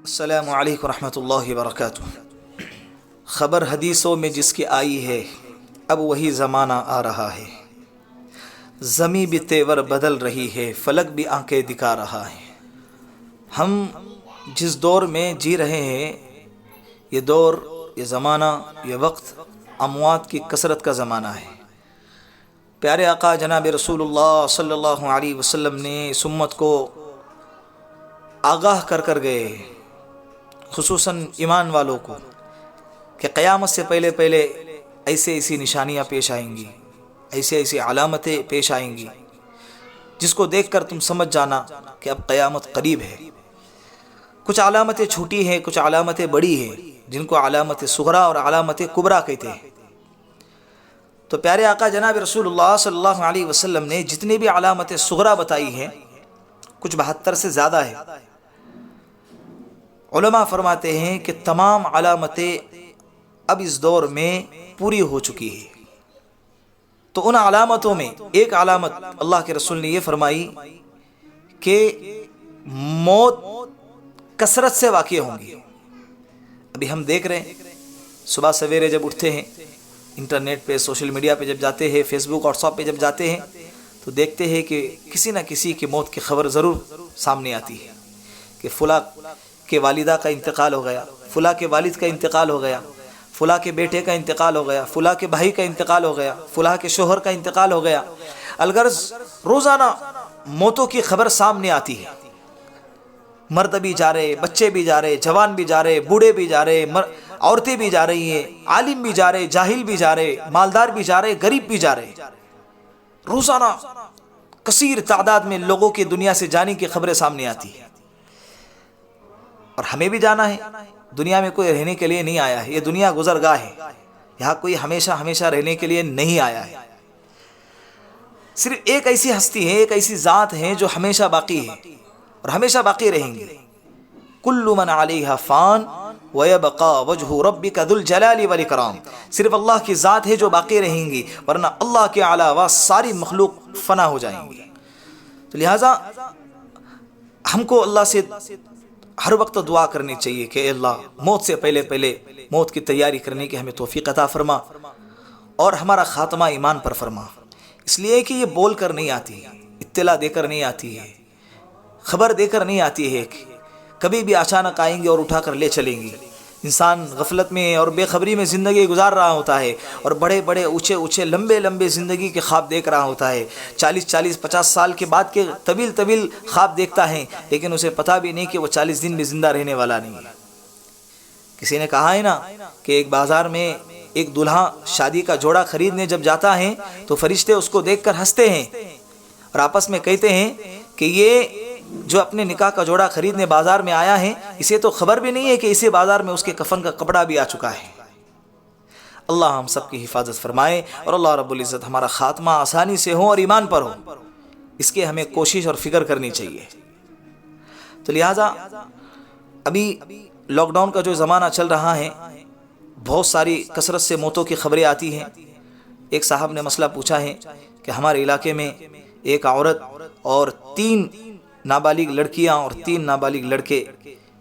السلام علیکم ورحمۃ اللہ وبرکاتہ۔ خبر حدیثوں میں جس کی آئی ہے، اب وہی زمانہ آ رہا ہے۔ زمیں بھی تیور بدل رہی ہے، فلک بھی آنکھیں دکھا رہا ہے۔ ہم جس دور میں جی رہے ہیں، یہ دور، یہ زمانہ، یہ وقت اموات کی کثرت کا زمانہ ہے۔ پیارے آقا جناب رسول اللہ صلی اللہ علیہ وسلم نے اس امت کو آگاہ کر گئے، خصوصاً ایمان والوں کو، کہ قیامت سے پہلے ایسی نشانیاں پیش آئیں گی، ایسی علامتیں پیش آئیں گی جس کو دیکھ کر تم سمجھ جانا کہ اب قیامت قریب ہے۔ کچھ علامتیں چھوٹی ہیں، کچھ علامتیں بڑی ہیں، جن کو علامت صغریٰ اور علامت کبریٰ کہتے ہیں۔ تو پیارے آقا جناب رسول اللہ صلی اللہ علیہ وسلم نے جتنی بھی علامت صغریٰ بتائی ہیں، کچھ 72 سے زیادہ ہے۔ علماء فرماتے ہیں کہ تمام علامتیں اب اس دور میں پوری ہو چکی ہے۔ تو ان علامتوں میں ایک علامت اللہ کے رسول نے یہ فرمائی کہ موت کثرت سے واقع ہوں گی۔ ابھی ہم دیکھ رہے ہیں، صبح سویرے جب اٹھتے ہیں، انٹرنیٹ پہ، سوشل میڈیا پہ جب جاتے ہیں، فیس بک اور واٹس پہ جب جاتے ہیں، تو دیکھتے ہیں کہ کسی نہ کسی کی موت کی خبر ضرور سامنے آتی ہے، کہ فلاں کے والدہ کا انتقال ہو گیا، فلاں کے والد کا انتقال ہو گیا، فلاں کے بیٹے کا انتقال ہو گیا، فلاں کے بھائی کا انتقال ہو گیا، فلاں کے شوہر کا انتقال ہو گیا۔ الغرض روزانہ موتوں کی خبر سامنے آتی ہے۔ مرد بھی جا رہے، بچے بھی جا رہے، جوان بھی جا رہے، بوڑھے بھی جا رہے، عورتیں بھی جا رہی ہیں، عالم بھی جا رہے، جاہل بھی جا رہے، مالدار بھی جا رہے، غریب بھی جا رہے۔ روزانہ کثیر تعداد میں لوگوں کی دنیا سے جانے کی خبریں سامنے آتی ہیں، اور ہمیں بھی جانا ہے۔ دنیا میں کوئی رہنے کے لیے نہیں آیا ہے، یہ دنیا گزرگاہ ہے، یہاں کوئی ہمیشہ رہنے کے لیے نہیں آیا ہے۔ صرف ایک ایسی ہستی ہے، ایک ایسی ذات ہے جو ہمیشہ باقی ہے اور ہمیشہ باقی رہیں گی۔ کل من علیہا فان ویبقا وجہ ربک ذو الجلال والاکرام۔ صرف اللہ کی ذات ہے جو باقی رہیں گی، ورنہ اللہ کے علاوہ ساری مخلوق فنا ہو جائیں گی۔ تو لہٰذا ہم کو اللہ سے ہر وقت دعا کرنی چاہیے کہ اے اللہ، موت سے پہلے موت کی تیاری کرنے کی ہمیں توفیق عطا فرما، اور ہمارا خاتمہ ایمان پر فرما۔ اس لیے کہ یہ بول کر نہیں آتی، اطلاع دے کر نہیں آتی ہے، خبر دے کر نہیں آتی ہے، کبھی بھی اچانک آئیں گے اور اٹھا کر لے چلیں گے۔ انسان غفلت میں اور بے خبری میں زندگی گزار رہا ہوتا ہے، اور بڑے اونچے لمبے زندگی کے خواب دیکھ رہا ہوتا ہے۔ 40-50 سال کے بعد کے طویل خواب دیکھتا ہے، لیکن اسے پتہ بھی نہیں کہ وہ 40 دن بھی زندہ رہنے والا نہیں ہے۔ کسی نے کہا ہے نا کہ ایک بازار میں ایک دلہا شادی کا جوڑا خریدنے جب جاتا ہے تو فرشتے اس کو دیکھ کر ہنستے ہیں اور آپس میں کہتے ہیں کہ یہ جو اپنے نکاح کا جوڑا خریدنے بازار میں آیا ہے، اسے تو خبر بھی نہیں ہے کہ اسی بازار میں اس کے کفن کا کپڑا بھی آ چکا ہے۔ اللہ ہم سب کی حفاظت فرمائے، اور اللہ رب العزت ہمارا خاتمہ آسانی سے ہو اور ایمان پر ہو، اس کے ہمیں کوشش اور فکر کرنی چاہیے۔ تو لہٰذا ابھی لاک ڈاؤن کا جو زمانہ چل رہا ہے، بہت ساری کثرت سے موتوں کی خبریں آتی ہیں۔ ایک صاحب نے مسئلہ پوچھا ہے کہ ہمارے علاقے میں ایک عورت اور 3 نابالغ لڑکیاں اور 3 نابالغ لڑکے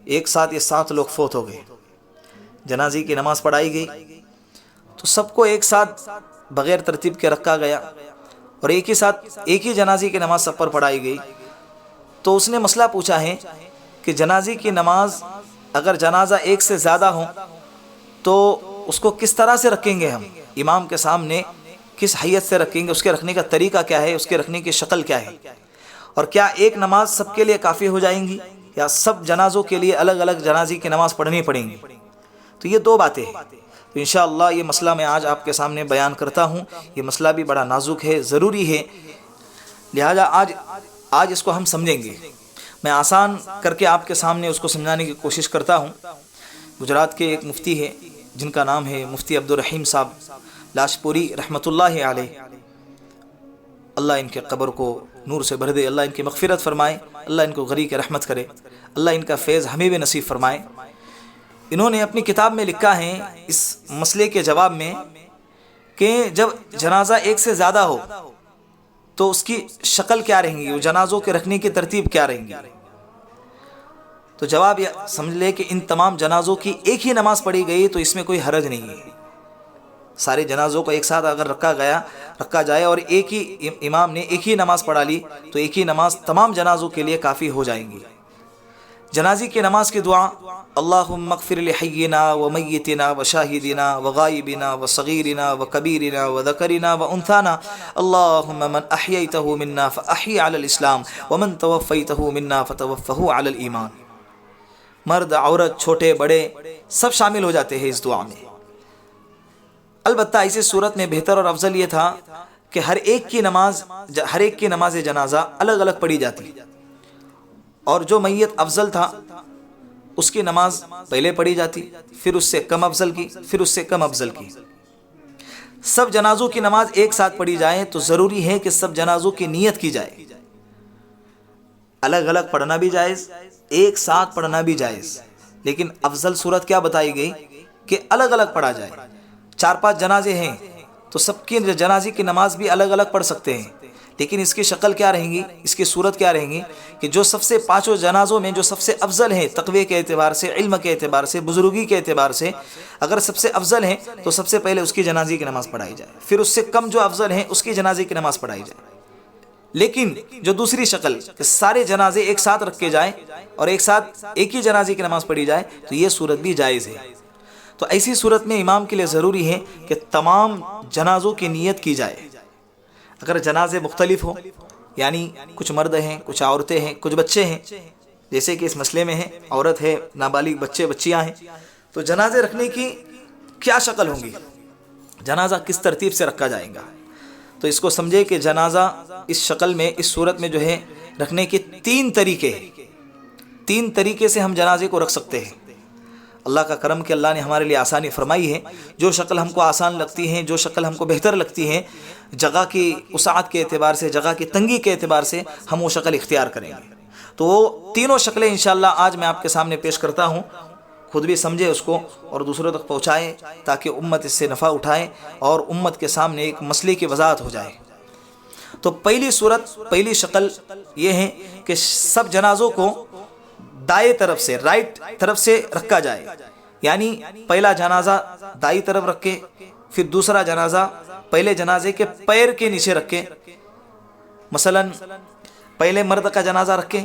ایک ساتھ، یہ 7 لوگ فوت ہو گئے۔ جنازے کی نماز پڑھائی گئی تو سب کو ایک ساتھ بغیر ترتیب کے رکھا گیا، اور ایک ہی جنازے کی نماز سب پر پڑھائی گئی۔ تو اس نے مسئلہ پوچھا ہے کہ جنازے کی نماز، اگر جنازہ ایک سے زیادہ ہو تو اس کو کس طرح سے رکھیں گے، ہم امام کے سامنے کس حیثیت سے رکھیں گے، اس کے رکھنے کا طریقہ کیا ہے، اس کے رکھنے کی شکل کیا ہے، اور کیا ایک نماز سب کے لیے کافی ہو جائیں گی، یا سب جنازوں کے لیے الگ جنازے کی نماز پڑھنی پڑیں گی؟ تو یہ 2 باتیں ہیں۔ تو انشاءاللہ یہ مسئلہ میں آج آپ کے سامنے بیان کرتا ہوں۔ یہ مسئلہ بھی بڑا نازک ہے، ضروری ہے، لہذا آج اس کو ہم سمجھیں گے۔ میں آسان کر کے آپ کے سامنے اس کو سمجھانے کی کوشش کرتا ہوں۔ گجرات کے ایک مفتی ہے جن کا نام ہے مفتی عبدالرحیم صاحب لاجپوری رحمۃ اللہ علیہ۔ اللہ ان کے قبر کو نور سے بھر دے، اللہ ان کی مغفرت فرمائے، اللہ ان کو غریق رحمت کرے، اللہ ان کا فیض ہمیں بھی نصیب فرمائے۔ انہوں نے اپنی کتاب میں لکھا ہے اس مسئلے کے جواب میں کہ جب جنازہ ایک سے زیادہ ہو تو اس کی شکل کیا رہیں گی، وہ جنازوں کے رکھنے کی ترتیب کیا رہیں گی۔ تو تو جواب یہ سمجھ لے کہ ان تمام جنازوں کی ایک ہی نماز پڑھی گئی تو اس میں کوئی حرج نہیں ہے. سارے جنازوں کو ایک ساتھ اگر رکھا جائے اور ایک ہی امام نے ایک ہی نماز پڑھا لی تو ایک ہی نماز تمام جنازوں کے لیے کافی ہو جائیں گی. جنازی کی نماز کی دعا: اللہم اغفر لحینا و میتنا و شاہدنا و غائبنا و صغیرنا و کبیرنا و ذکرنا و انثانا، اللہم من احییتہ منا فاحی علی الاسلام ومن توفیتہ منا فتوفہ علی الایمان. مرد، عورت، چھوٹے بڑے سب شامل ہو جاتے ہیں اس دعا میں. البتہ اسی صورت میں بہتر اور افضل یہ تھا کہ ہر ایک کی نماز جنازہ الگ الگ پڑھی جاتی، اور جو میت افضل تھا اس کی نماز پہلے پڑھی جاتی، پھر اس سے کم افضل کی، پھر اس سے کم افضل کی. سب جنازوں کی نماز ایک ساتھ پڑھی جائے تو ضروری ہے کہ سب جنازوں کی نیت کی جائے. الگ الگ پڑھنا بھی جائز، ایک ساتھ پڑھنا بھی جائز، لیکن افضل صورت کیا بتائی گئی کہ الگ الگ پڑھا جائے. 4-5 جنازے ہیں تو سب کی جنازے کی نماز بھی الگ الگ پڑھ سکتے ہیں، لیکن اس کی شکل کیا رہیں گی، اس کی صورت کیا رہیں گی کہ جو سب سے 5 جنازوں میں جو سب سے افضل ہیں تقوی کے اعتبار سے، علم کے اعتبار سے، بزرگی کے اعتبار سے، اگر سب سے افضل ہیں تو سب سے پہلے اس کی جنازے کی نماز پڑھائی جائے، پھر اس سے کم جو افضل ہیں اس کی جنازے کی نماز پڑھائی جائے. لیکن جو دوسری شکل کہ سارے جنازے ایک ساتھ رکھے جائیں اور ایک ساتھ ایک ہی جنازے کی نماز پڑھی جائے تو یہ صورت بھی جائز ہے. تو ایسی صورت میں امام کے لیے ضروری ہے کہ تمام جنازوں کی نیت کی جائے. اگر جنازے مختلف ہوں، یعنی کچھ مرد ہیں، کچھ عورتیں ہیں، کچھ بچے ہیں، جیسے کہ اس مسئلے میں ہے عورت ہے، نابالغ بچے بچیاں ہیں، تو جنازے رکھنے کی کیا شکل ہوں گی، جنازہ کس ترتیب سے رکھا جائے گا. تو اس کو سمجھے کہ جنازہ اس شکل میں، اس صورت میں جو ہے رکھنے کے 3 طریقے ہیں. 3 طریقے سے ہم جنازے کو رکھ سکتے ہیں. اللہ کا کرم کہ اللہ نے ہمارے لیے آسانی فرمائی ہے. جو شکل ہم کو آسان لگتی ہے، جو شکل ہم کو بہتر لگتی ہے، جگہ کی وسعت کے اعتبار سے، جگہ کی تنگی کے اعتبار سے ہم وہ شکل اختیار کریں گے. تو وہ تینوں شکلیں انشاءاللہ آج میں آپ کے سامنے پیش کرتا ہوں. خود بھی سمجھے اس کو اور دوسروں تک پہنچائے تاکہ امت اس سے نفع اٹھائے اور امت کے سامنے ایک مسئلے کی وضاحت ہو جائے. تو پہلی صورت، پہلی شکل یہ ہے کہ سب جنازوں کو دائیں طرف سے، رائٹ طرف سے رکھا جائے. یعنی پہلا جنازہ دائیں طرف رکھے، پھر دوسرا جنازہ پہلے جنازے کے پیر کے نیچے رکھے. مثلا پہلے مرد کا جنازہ رکھے،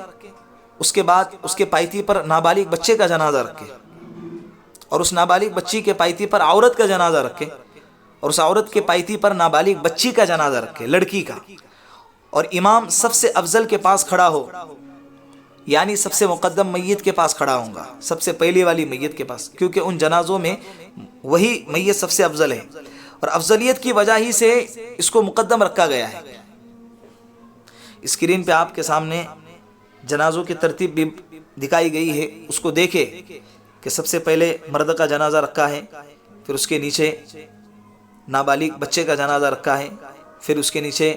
اس کے بعد اس کے پائتی پر نابالغ بچے کا جنازہ رکھے، اور اس نابالغ بچی کے پائتی پر عورت کا جنازہ رکھے، اور اس عورت کے پائتی پر نابالغ بچی کا جنازہ رکھے، لڑکی کا. اور امام سب سے افضل کے پاس کھڑا ہو، یعنی سب سے مقدم میت کے پاس کھڑا ہوں گا، سب سے پہلی والی میت کے پاس، کیونکہ ان جنازوں میں وہی میت سب سے افضل ہے، اور افضلیت کی وجہ ہی سے اس کو مقدم رکھا گیا ہے. اسکرین پہ آپ کے سامنے جنازوں کی ترتیب بھی دکھائی گئی ہے، اس کو دیکھے کہ سب سے پہلے مرد کا جنازہ رکھا ہے، پھر اس کے نیچے نابالغ بچے کا جنازہ رکھا ہے، پھر اس کے نیچے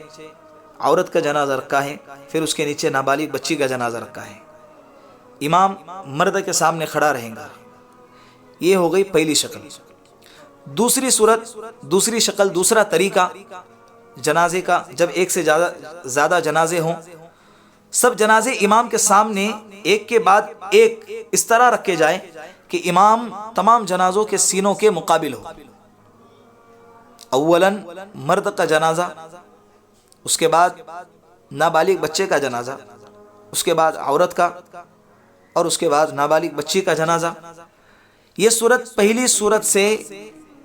عورت کا جنازہ رکھا ہے، پھر اس کے نیچے نابالغ بچی کا جنازہ رکھا ہے. امام مرد کے سامنے کھڑا رہے گا. یہ ہو گئی پہلی شکل. دوسری صورت، دوسری شکل، دوسرا طریقہ جنازے کا، جب ایک سے زیادہ جنازے ہوں، سب جنازے امام کے سامنے ایک کے بعد ایک اس طرح رکھے جائے کہ امام تمام جنازوں کے سینوں کے مقابل ہو. اولاً مرد کا جنازہ، اس کے بعد نابالغ بچے کا جنازہ، اس کے بعد عورت کا، اور اس کے بعد نابالغ بچی کا جنازہ. یہ صورت پہلی صورت سے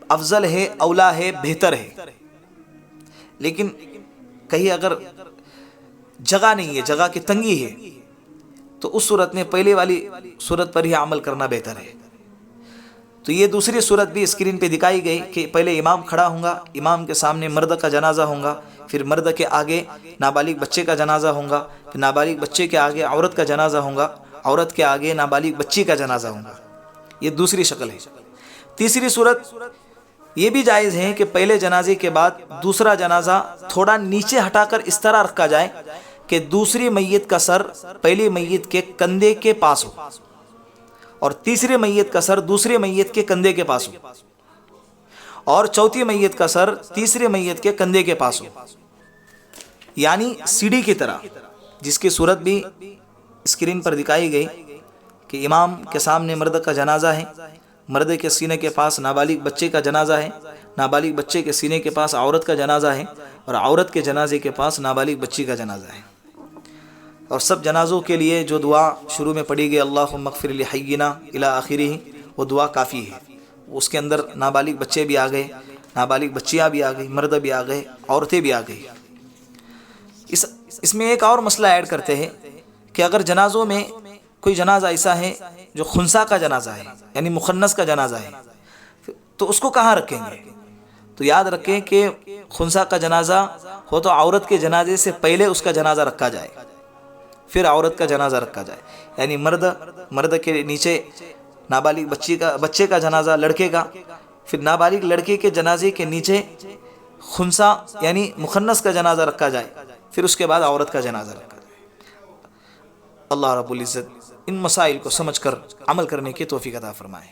افضل ہے، اولا ہے، بہتر ہے. لیکن کہیں اگر جگہ نہیں ہے، جگہ کی تنگی ہے، تو اس صورت میں پہلے والی صورت پر ہی عمل کرنا بہتر ہے. تو یہ دوسری صورت بھی اسکرین پہ دکھائی گئی کہ پہلے امام کھڑا ہوں گا، امام کے سامنے مرد کا جنازہ ہوں گا، پھر مرد کے آگے نابالغ بچے کا جنازہ ہوں گا، پھر نابالغ بچے کے آگے عورت کا جنازہ ہوں گا، عورت کے آگے نابالغ بچی کا جنازہ ہوں گا. یہ دوسری شکل ہے. تیسری صورت یہ بھی جائز ہے کہ پہلے جنازے کے بعد دوسرا جنازہ تھوڑا نیچے ہٹا کر اس طرح رکھا جائے کہ دوسری میت کا سر پہلی میت کے کندھے کے پاس ہو، اور تیسری میت کا سر دوسری میت کے کندھے کے پاس ہو، اور چوتھی میت کا سر تیسری میت کے کندھے کے پاس ہو، یعنی سیڑھی کی طرح، جس کی صورت بھی اسکرین پر دکھائی گئی کہ امام کے سامنے مرد کا جنازہ ہے، مرد کے سینے کے پاس نابالغ بچے کا جنازہ ہے، نابالغ بچے کے سینے کے پاس عورت کا جنازہ ہے، اور عورت کے جنازے کے پاس نابالغ بچی کا جنازہ ہے۔ اور سب جنازوں کے لیے جو دعا شروع میں پڑھی گئی اللہم اغفر لحینا الی آخرہ، وہ دعا کافی ہے۔ اس کے اندر نابالغ بچے بھی آ گئے، نابالغ بچیاں بھی آ گئی، مرد بھی آ گئے، عورتیں بھی آ گئی۔ اس میں ایک اور مسئلہ ایڈ کرتے ہیں کہ اگر جنازوں میں کوئی جنازہ ایسا ہے جو خنثی کا جنازہ ہے، یعنی مخنث کا جنازہ ہے، تو اس کو کہاں رکھیں گے؟ تو یاد رکھیں کہ خنثی کا جنازہ ہو تو عورت کے جنازے سے پہلے اس کا جنازہ رکھا جائے، پھر عورت کا جنازہ رکھا جائے، یعنی مرد کے نیچے نابالغ بچے کا جنازہ لڑکے کا، پھر نابالغ لڑکے کے جنازے کے نیچے خنثی یعنی مخنث کا جنازہ رکھا جائے، پھر اس کے بعد عورت کا جنازہ رکھا جائے۔ اللہ رب العزت ان مسائل کو سمجھ کر عمل کرنے کی توفیق عطا فرمائے۔